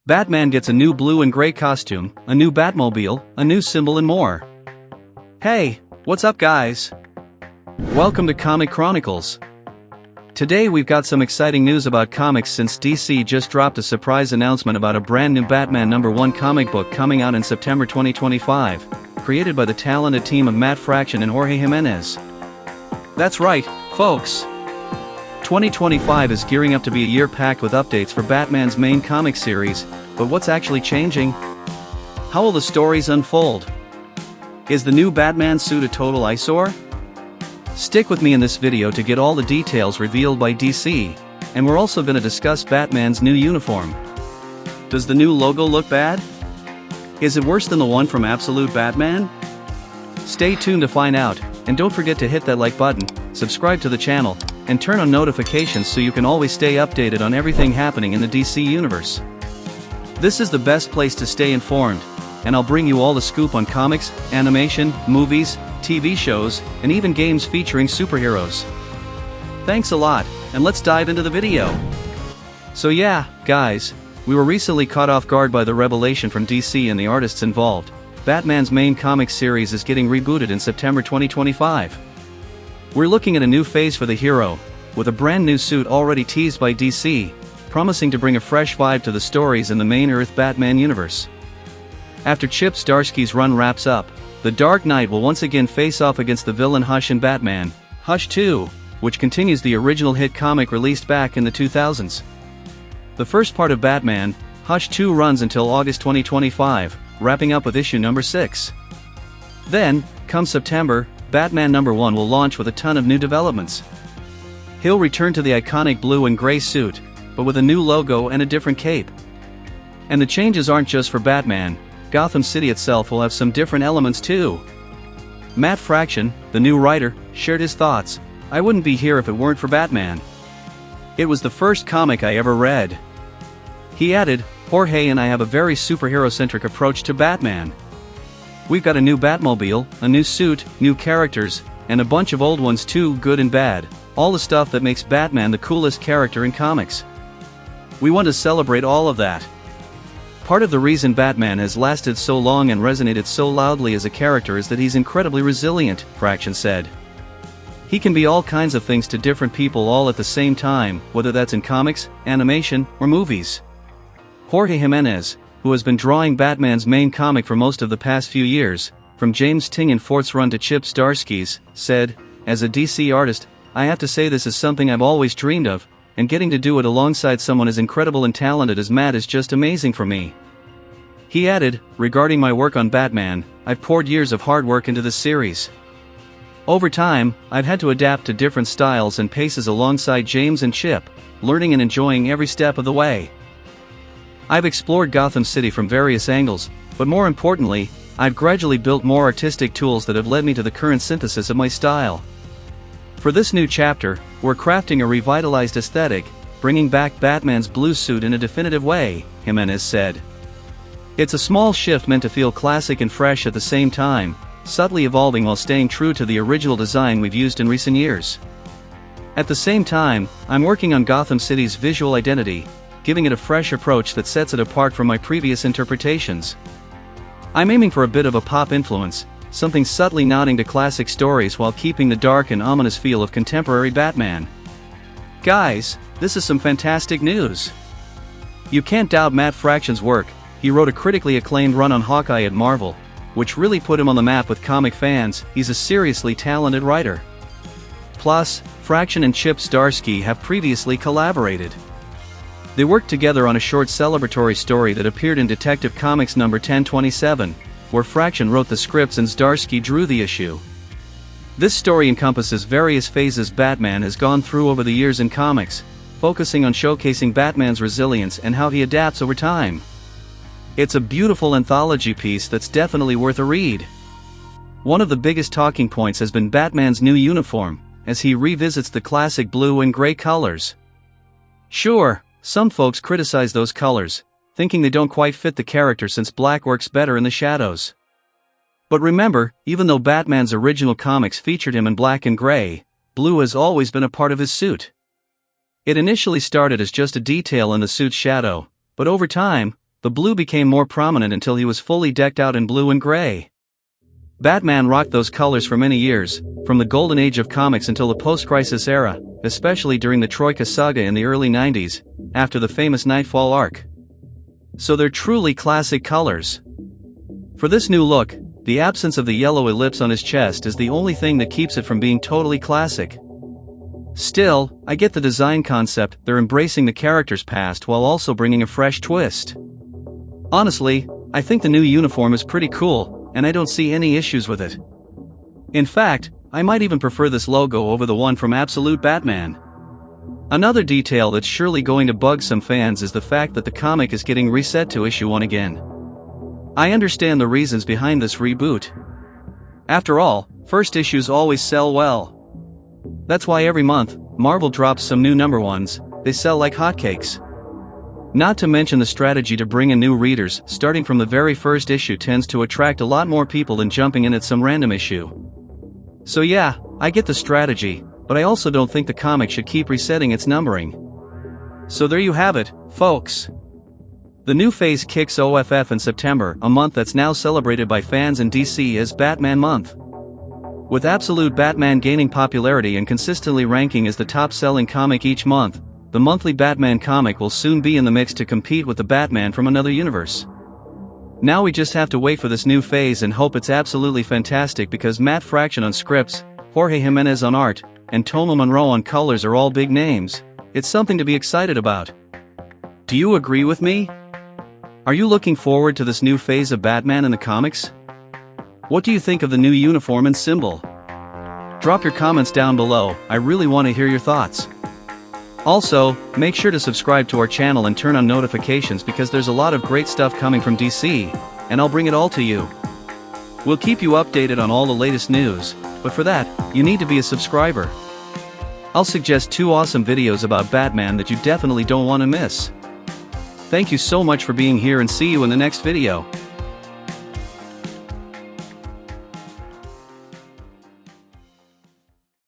Batman gets a new blue and gray costume, a new Batmobile, a new symbol and more. Hey, what's up guys? Welcome to Comic Chronicles. Today we've got some exciting news about comics since DC just dropped a surprise announcement about a brand new Batman #1 comic book coming out in September 2025, created by the talented team of Matt Fraction and Jorge Jiménez. That's right, folks. 2025 is gearing up to be a year packed with updates for Batman's main comic series, but what's actually changing? How will the stories unfold? Is the new Batman suit a total eyesore? Stick with me in this video to get all the details revealed by DC, and we're also going to discuss Batman's new uniform. Does the new logo look bad? Is it worse than the one from Absolute Batman? Stay tuned to find out, and don't forget to hit that like button, subscribe to the channel, and turn on notifications so you can always stay updated on everything happening in the DC universe. This is the best place to stay informed, and I'll bring you all the scoop on comics, animation, movies, TV shows, and even games featuring superheroes. Thanks a lot, and let's dive into the video. So yeah, guys, we were recently caught off guard by the revelation from DC and the artists involved. Batman's main comic series is getting rebooted in September 2025. We're looking at a new phase for the hero, with a brand new suit already teased by DC, promising to bring a fresh vibe to the stories in the main Earth Batman universe. After Chip Zdarsky's run wraps up, the Dark Knight will once again face off against the villain Hush in Batman, Hush 2, which continues the original hit comic released back in the 2000s. The first part of Batman, Hush 2 runs until August 2025, wrapping up with issue number 6. Then, come September, Batman #1 will launch with a ton of new developments. He'll return to the iconic blue and gray suit, but with a new logo and a different cape. And the changes aren't just for Batman, Gotham City itself will have some different elements too. Matt Fraction, the new writer, shared his thoughts. "I wouldn't be here if it weren't for Batman. It was the first comic I ever read." He added, "Jorge and I have a very superhero-centric approach to Batman. We've got a new Batmobile, a new suit, new characters, and a bunch of old ones too, good and bad, all the stuff that makes Batman the coolest character in comics. We want to celebrate all of that. Part of the reason Batman has lasted so long and resonated so loudly as a character is that he's incredibly resilient," Fraction said. "He can be all kinds of things to different people all at the same time, whether that's in comics, animation, or movies." Jorge Jiménez, who has been drawing Batman's main comic for most of the past few years, from James Tynion-Fort's run to Chip Zdarsky's, said, "As a DC artist, I have to say this is something I've always dreamed of, and getting to do it alongside someone as incredible and talented as Matt is just amazing for me." He added, "Regarding my work on Batman, I've poured years of hard work into this series. Over time, I've had to adapt to different styles and paces alongside James and Chip, learning and enjoying every step of the way. I've explored Gotham City from various angles, but more importantly, I've gradually built more artistic tools that have led me to the current synthesis of my style. For this new chapter, we're crafting a revitalized aesthetic, bringing back Batman's blue suit in a definitive way," Jiménez said. "It's a small shift meant to feel classic and fresh at the same time, subtly evolving while staying true to the original design we've used in recent years. At the same time, I'm working on Gotham City's visual identity, giving it a fresh approach that sets it apart from my previous interpretations. I'm aiming for a bit of a pop influence, something subtly nodding to classic stories while keeping the dark and ominous feel of contemporary Batman." Guys, this is some fantastic news. You can't doubt Matt Fraction's work. He wrote a critically acclaimed run on Hawkeye at Marvel, which really put him on the map with comic fans. He's a seriously talented writer. Plus, Fraction and Chip Zdarsky have previously collaborated. They worked together on a short celebratory story that appeared in Detective Comics number 1027, where Fraction wrote the scripts and Zdarsky drew the issue. This story encompasses various phases Batman has gone through over the years in comics, focusing on showcasing Batman's resilience and how he adapts over time. It's a beautiful anthology piece that's definitely worth a read. One of the biggest talking points has been Batman's new uniform, as he revisits the classic blue and gray colors. Sure, some folks criticize those colors, thinking they don't quite fit the character since black works better in the shadows. But remember, even though Batman's original comics featured him in black and gray, blue has always been a part of his suit. It initially started as just a detail in the suit's shadow, but over time, the blue became more prominent until he was fully decked out in blue and gray. Batman rocked those colors for many years, from the golden age of comics until the post-crisis era, especially during the Troika saga in the early 90s, after the famous Nightfall arc. So they're truly classic colors. For this new look, the absence of the yellow ellipse on his chest is the only thing that keeps it from being totally classic. Still, I get the design concept. They're embracing the character's past while also bringing a fresh twist. Honestly, I think the new uniform is pretty cool, and I don't see any issues with it. In fact, I might even prefer this logo over the one from Absolute Batman. Another detail that's surely going to bug some fans is the fact that the comic is getting reset to issue 1 again. I understand the reasons behind this reboot. After all, first issues always sell well. That's why every month, Marvel drops some new number ones. They sell like hotcakes. Not to mention the strategy to bring in new readers, starting from the very first issue tends to attract a lot more people than jumping in at some random issue. So yeah, I get the strategy, but I also don't think the comic should keep resetting its numbering. So there you have it, folks. The new phase kicks off in September, a month that's now celebrated by fans in DC as Batman Month. With Absolute Batman gaining popularity and consistently ranking as the top-selling comic each month, the monthly Batman comic will soon be in the mix to compete with the Batman from another universe. Now we just have to wait for this new phase and hope it's absolutely fantastic, because Matt Fraction on scripts, Jorge Jiménez on art, and Tomo Monroe on colors are all big names. It's something to be excited about. Do you agree with me? Are you looking forward to this new phase of Batman in the comics? What do you think of the new uniform and symbol? Drop your comments down below. I really want to hear your thoughts. Also, make sure to subscribe to our channel and turn on notifications, because there's a lot of great stuff coming from DC, and I'll bring it all to you. We'll keep you updated on all the latest news, but for that, you need to be a subscriber. I'll suggest 2 awesome videos about Batman that you definitely don't want to miss. Thank you so much for being here, and see you in the next video.